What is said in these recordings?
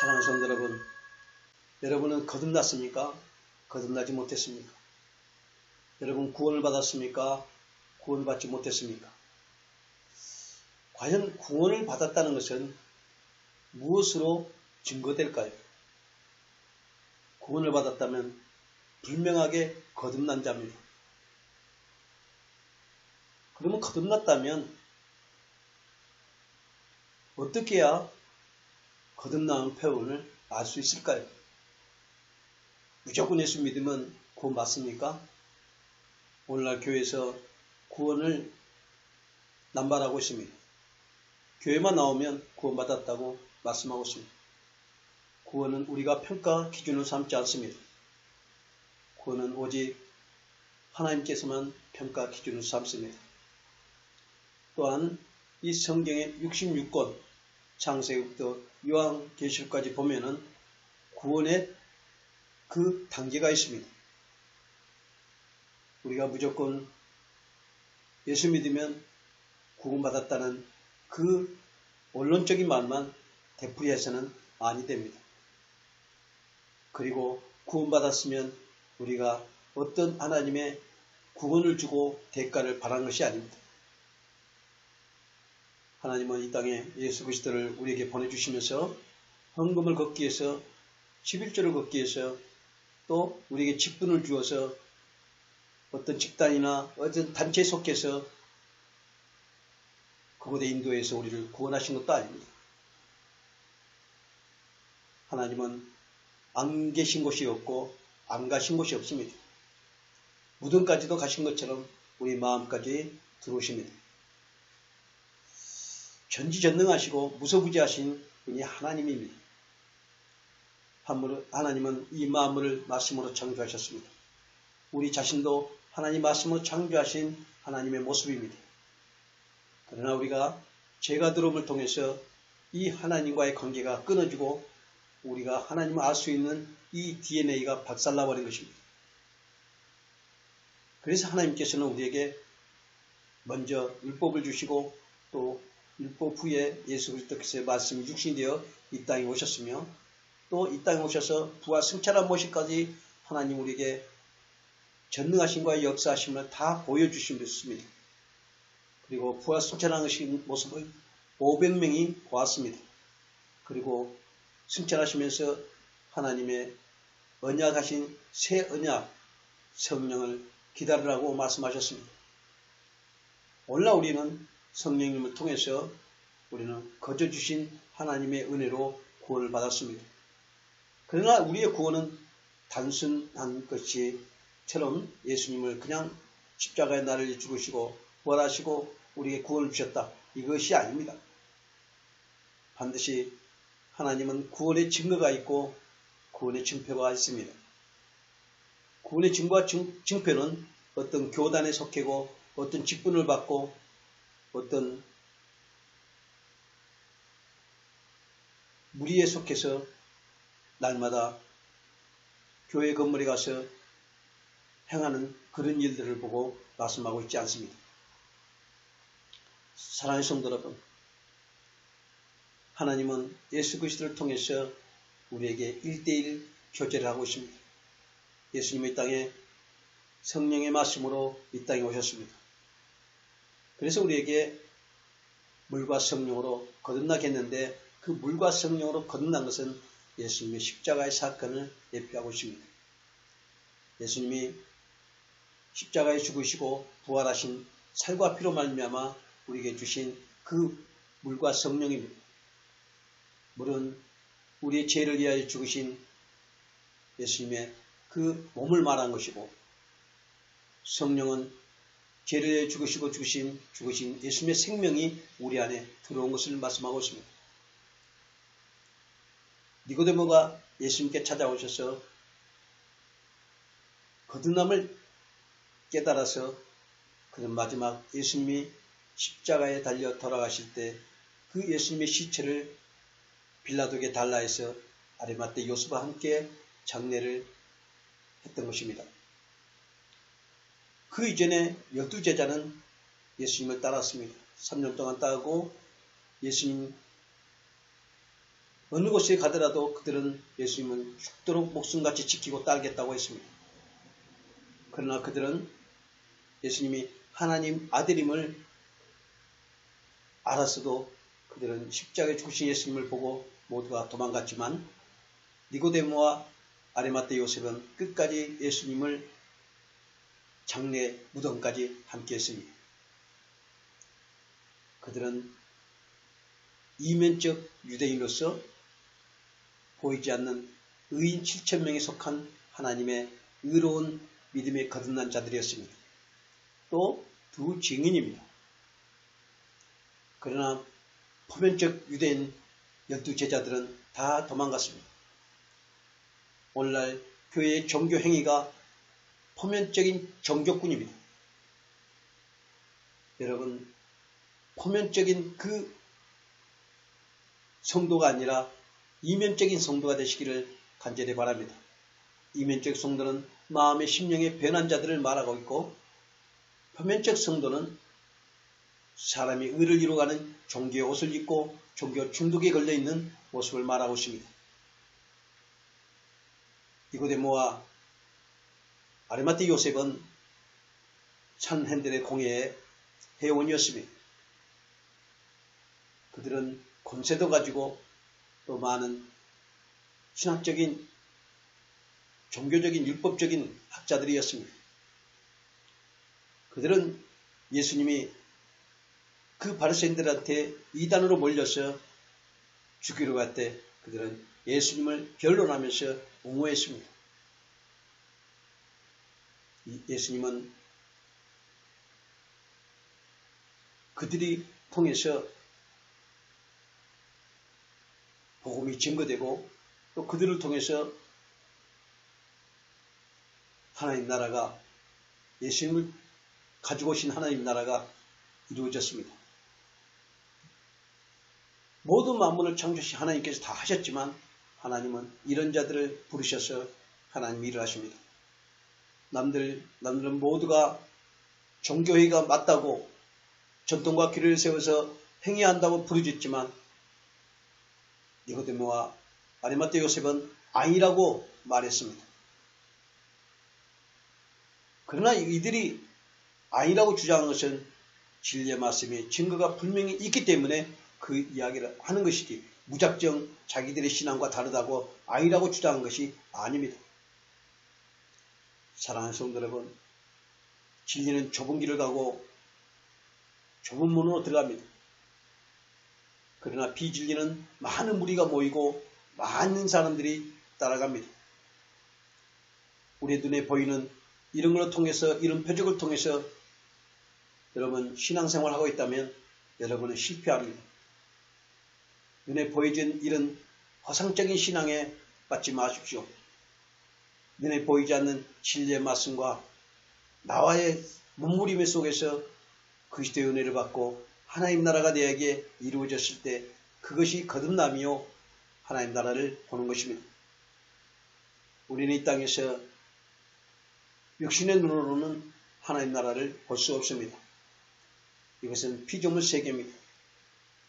사랑하는 성도 여러분, 여러분은 거듭났습니까? 거듭나지 못했습니까? 여러분 구원을 받았습니까? 구원을 받지 못했습니까? 과연 구원을 받았다는 것은 무엇으로 증거될까요? 구원을 받았다면 분명하게 거듭난 자입니다. 그러면 거듭났다면 어떻게 해야 거듭나는 표현을 알 수 있을까요? 무조건 예수 믿으면 구원 받습니까? 오늘날 교회에서 구원을 남발하고 있습니다. 교회만 나오면 구원받았다고 말씀하고 있습니다. 구원은 우리가 평가 기준을 삼지 않습니다. 구원은 오직 하나님께서만 평가 기준을 삼습니다. 또한 이 성경의 66권 창세기부터 요한계시록까지 보면은 구원의 그 단계가 있습니다. 우리가 무조건 예수 믿으면 구원받았다는 그 원론적인 말만 되풀이해서는 아니 됩니다. 그리고 구원받았으면 우리가 어떤 하나님의 구원을 주고 대가를 바라는 것이 아닙니다. 하나님은 이 땅에 예수 그리스도를 우리에게 보내주시면서 헌금을 걷기 위해서 11조를 걷기 위해서 또 우리에게 직분을 주어서 어떤 집단이나 어떤 단체에 속해서 그곳에 인도해서 우리를 구원하신 것도 아닙니다. 하나님은 안 계신 곳이 없고 안 가신 곳이 없습니다. 무덤까지도 가신 것처럼 우리 마음까지 들어오십니다. 전지전능하시고 무소부지하신 분이 하나님입니다. 하나님은 이 만물을 말씀으로 창조하셨습니다. 우리 자신도 하나님 말씀으로 창조하신 하나님의 모습입니다. 그러나 우리가 죄가 들어옴을 통해서 이 하나님과의 관계가 끊어지고 우리가 하나님을 알 수 있는 이 DNA가 박살나버린 것입니다. 그래서 하나님께서는 우리에게 먼저 율법을 주시고 또 율법 후에 예수 그리스도께서의 말씀이 육신이 되어 이 땅에 오셨으며 또 이 땅에 오셔서 부활 승천한 모습까지 하나님 우리에게 전능하심과 역사하심을 다 보여주셨습니다. 그리고 부활 승천한 모습을 500명이 보았습니다. 그리고 승천하시면서 하나님의 언약하신 새 언약 성령을 기다리라고 말씀하셨습니다. 오늘날 우리는 성령님을 통해서 우리는 거저 주신 하나님의 은혜로 구원을 받았습니다. 그러나 우리의 구원은 단순한 것처럼 예수님을 그냥 십자가에 나를 죽으시고 부활하시고 우리에게 구원을 주셨다. 이것이 아닙니다. 반드시 하나님은 구원의 증거가 있고 구원의 증표가 있습니다. 구원의 증거와 증표는 어떤 교단에 속하고 어떤 직분을 받고 어떤 무리에 속해서 날마다 교회 건물에 가서 행하는 그런 일들을 보고 말씀하고 있지 않습니다. 사랑하는 성도 여러분, 하나님은 예수 그리스도를 통해서 우리에게 1:1 교제를 하고 있습니다. 예수님이 이 땅에 성령의 말씀으로 이 땅에 오셨습니다. 그래서 우리에게 물과 성령으로 거듭나게 했는데 그 물과 성령으로 거듭난 것은 예수님의 십자가의 사건을 예표하고 있습니다. 예수님이 십자가에 죽으시고 부활하신 살과 피로 말미암아 우리에게 주신 그 물과 성령입니다. 물은 우리의 죄를 위하여 죽으신 예수님의 그 몸을 말한 것이고 성령은 죄를 위하여 죽으시고 죽으신 예수님의 생명이 우리 안에 들어온 것을 말씀하고 있습니다. 니고데모가 예수님께 찾아오셔서 거듭남을 깨달아서 그는 마지막 예수님이 십자가에 달려 돌아가실 때 그 예수님의 시체를 빌라도에게 달라 해서 아리마대 요셉과 함께 장례를 했던 것입니다. 그 이전에 12제자는 예수님을 따랐습니다. 3년 동안 따르고 예수님 어느 곳에 가더라도 그들은 예수님은 죽도록 목숨같이 지키고 따르겠다고 했습니다. 그러나 그들은 예수님이 하나님 아들임을 알았어도 그들은 십자가에 죽으신 예수님을 보고 모두가 도망갔지만 니고데모와 아리마떼 요셉은 끝까지 예수님을 장례 무덤까지 함께했습니다. 그들은 이면적 유대인으로서 보이지 않는 의인 7,000명에 속한 하나님의 의로운 믿음에 거듭난 자들이었습니다. 또 두 증인입니다. 그러나 표면적 유대인 12제자들은 다 도망갔습니다. 오늘날 교회의 종교 행위가 표면적인 종교꾼입니다. 여러분, 표면적인 그 성도가 아니라 이면적인 성도가 되시기를 간절히 바랍니다. 이면적 성도는 마음의 심령의 변한 자들을 말하고 있고, 표면적 성도는 사람이 의를 이루어가는 종교의 옷을 입고 종교 중독에 걸려있는 모습을 말하고 있습니다. 니고데모와 아리마떼 요셉은 산헨들의 공회의 회원이었습니다. 그들은 권세도 가지고 또 많은 신학적인 종교적인 율법적인 학자들이었습니다. 그들은 예수님이 그 바리새인들한테 이단으로 몰려서 죽이러 갈 때 그들은 예수님을 변론하면서 옹호했습니다. 예수님은 그들이 통해서 복음이 증거되고 또 그들을 통해서 하나님 나라가 예수님을 가지고 오신 하나님 나라가 이루어졌습니다. 모든 만물을 창조하신 하나님께서 다 하셨지만 하나님은 이런 자들을 부르셔서 하나님 일을 하십니다. 남들은 모두가 종교회의가 맞다고 전통과 규례를 세워서 행해야 한다고 부르짖지만 니고데모와 아리마떼 요셉은 아니라고 말했습니다. 그러나 이들이 아니라고 주장한 것은 진리의 말씀이 증거가 분명히 있기 때문에 그 이야기를 하는 것이지 무작정 자기들의 신앙과 다르다고 아니라고 주장한 것이 아닙니다. 사랑하는 성도 여러분, 진리는 좁은 길을 가고 좁은 문으로 들어갑니다. 그러나 비진리는 많은 무리가 모이고 많은 사람들이 따라갑니다. 우리 눈에 보이는 이런 걸 통해서, 이런 표적을 통해서 여러분 신앙생활을 하고 있다면 여러분은 실패합니다. 눈에 보이진 이런 허상적인 신앙에 빠지지 마십시오. 눈에 보이지 않는 진리의 말씀과 나와의 몸부림의 속에서 그리스도의 은혜를 받고 하나님 나라가 내게 이루어졌을 때 그것이 거듭남이요 하나님 나라를 보는 것입니다. 우리는 이 땅에서 육신의 눈으로는 하나님 나라를 볼 수 없습니다. 이것은 피조물 세계입니다.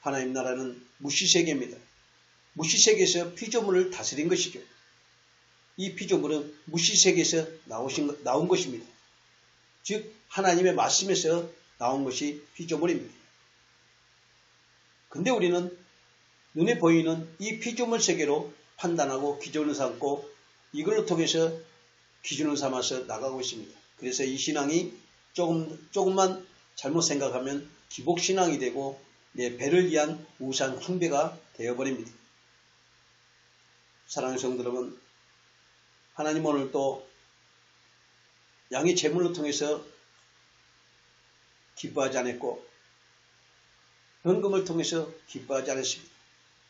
하나님 나라는 무시세계입니다. 무시세계에서 피조물을 다스린 것이죠. 이 피조물은 무시세계에서 나온 것입니다. 즉 하나님의 말씀에서 나온 것이 피조물입니다. 근데 우리는 눈에 보이는 이 피조물 세계로 판단하고 기준을 삼고 이걸로 통해서 기준을 삼아서 나가고 있습니다. 그래서 이 신앙이 조금만 잘못 생각하면 기복신앙이 되고 내 배를 위한 우상 숭배가 되어버립니다. 사랑하는 성도 여러분, 하나님 오늘도 양의 제물을 통해서 기뻐하지 않았고 헌금을 통해서 기뻐하지 않았습니다.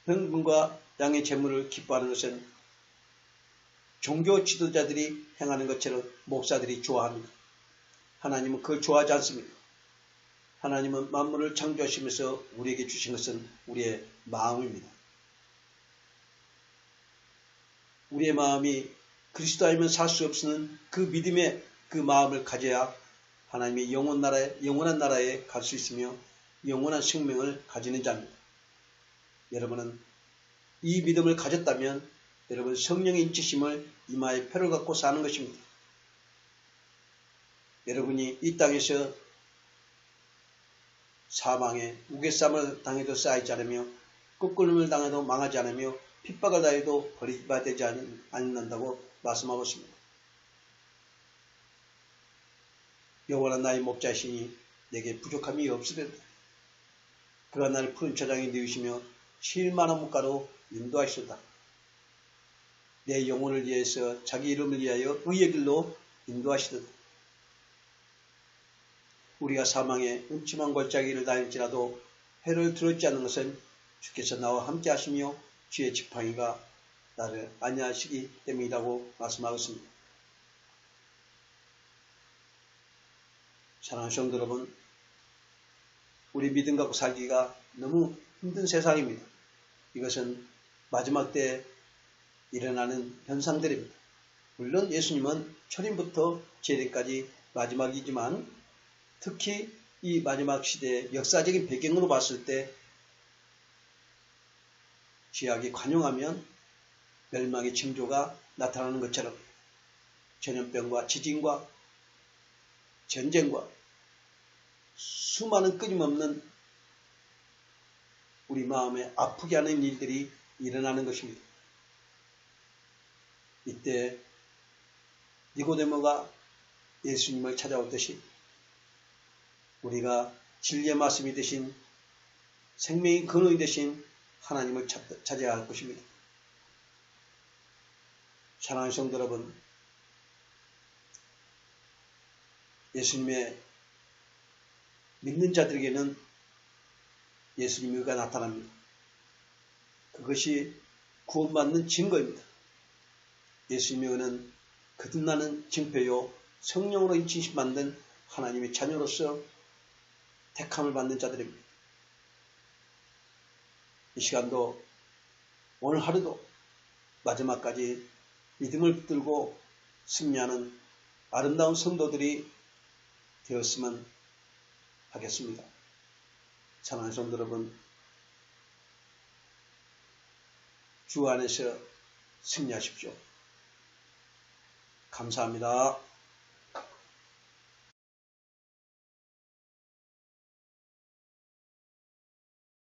헌금과 양의 제물을 기뻐하는 것은 종교 지도자들이 행하는 것처럼 목사들이 좋아합니다. 하나님은 그걸 좋아하지 않습니다. 하나님은 만물을 창조하시면서 우리에게 주신 것은 우리의 마음입니다. 우리의 마음이 그리스도 알면 살 수 없는 그 믿음의 그 마음을 가져야 하나님의 영원한 나라에 갈 수 있으며 영원한 생명을 가지는 자입니다. 여러분은 이 믿음을 가졌다면 여러분 성령의 인치심을 이마에 표를 갖고 사는 것입니다. 여러분이 이 땅에서 사망에 우겨쌈을 당해도 쌓이지 않으며 끄꾸름을 당해도 망하지 않으며 핍박을 당해도 버림받지 않는다고 말씀하고 있습니다. 영원한 나의 목자이시니 내게 부족함이 없으리로다. 그가 나를 푸른 초장에 누이시며 쉴만한 물가로 인도하시도다. 내 영혼을 위해서 자기 이름을 위하여 의의 길로 인도하시도다. 우리가 사망의 음침한 골짜기를 다닐지라도 해를 두렵지 않는 것은 주께서 나와 함께 하시며 주의 지팡이가 나를 안위하시기 때문이라고 말씀하고 있습니다. 사랑하는 성도 여러분, 우리 믿음 갖고 살기가 너무 힘든 세상입니다. 이것은 마지막 때 일어나는 현상들입니다. 물론 예수님은 초림부터 재림까지 마지막이지만 특히 이 마지막 시대의 역사적인 배경으로 봤을 때 죄악이 관용하면 멸망의 징조가 나타나는 것처럼 전염병과 지진과 전쟁과 수많은 끊임없는 우리 마음에 아프게 하는 일들이 일어나는 것입니다. 이때 니고데모가 예수님을 찾아오듯이 우리가 진리의 말씀이 되신 생명의 근원이 되신 하나님을 찾아야 할 것입니다. 사랑하는 성도 여러분, 예수님의 믿는 자들에게는 예수님의 의가 나타납니다. 그것이 구원받는 증거입니다. 예수님의 의는 거듭나는 징표요 성령으로 인치심 받는 하나님의 자녀로서 택함을 받는 자들입니다. 이 시간도 오늘 하루도 마지막까지 믿음을 붙들고 승리하는 아름다운 성도들이 되었으면 하겠습니다. 사랑하는 성도 여러분, 주 안에서 승리하십시오. 감사합니다.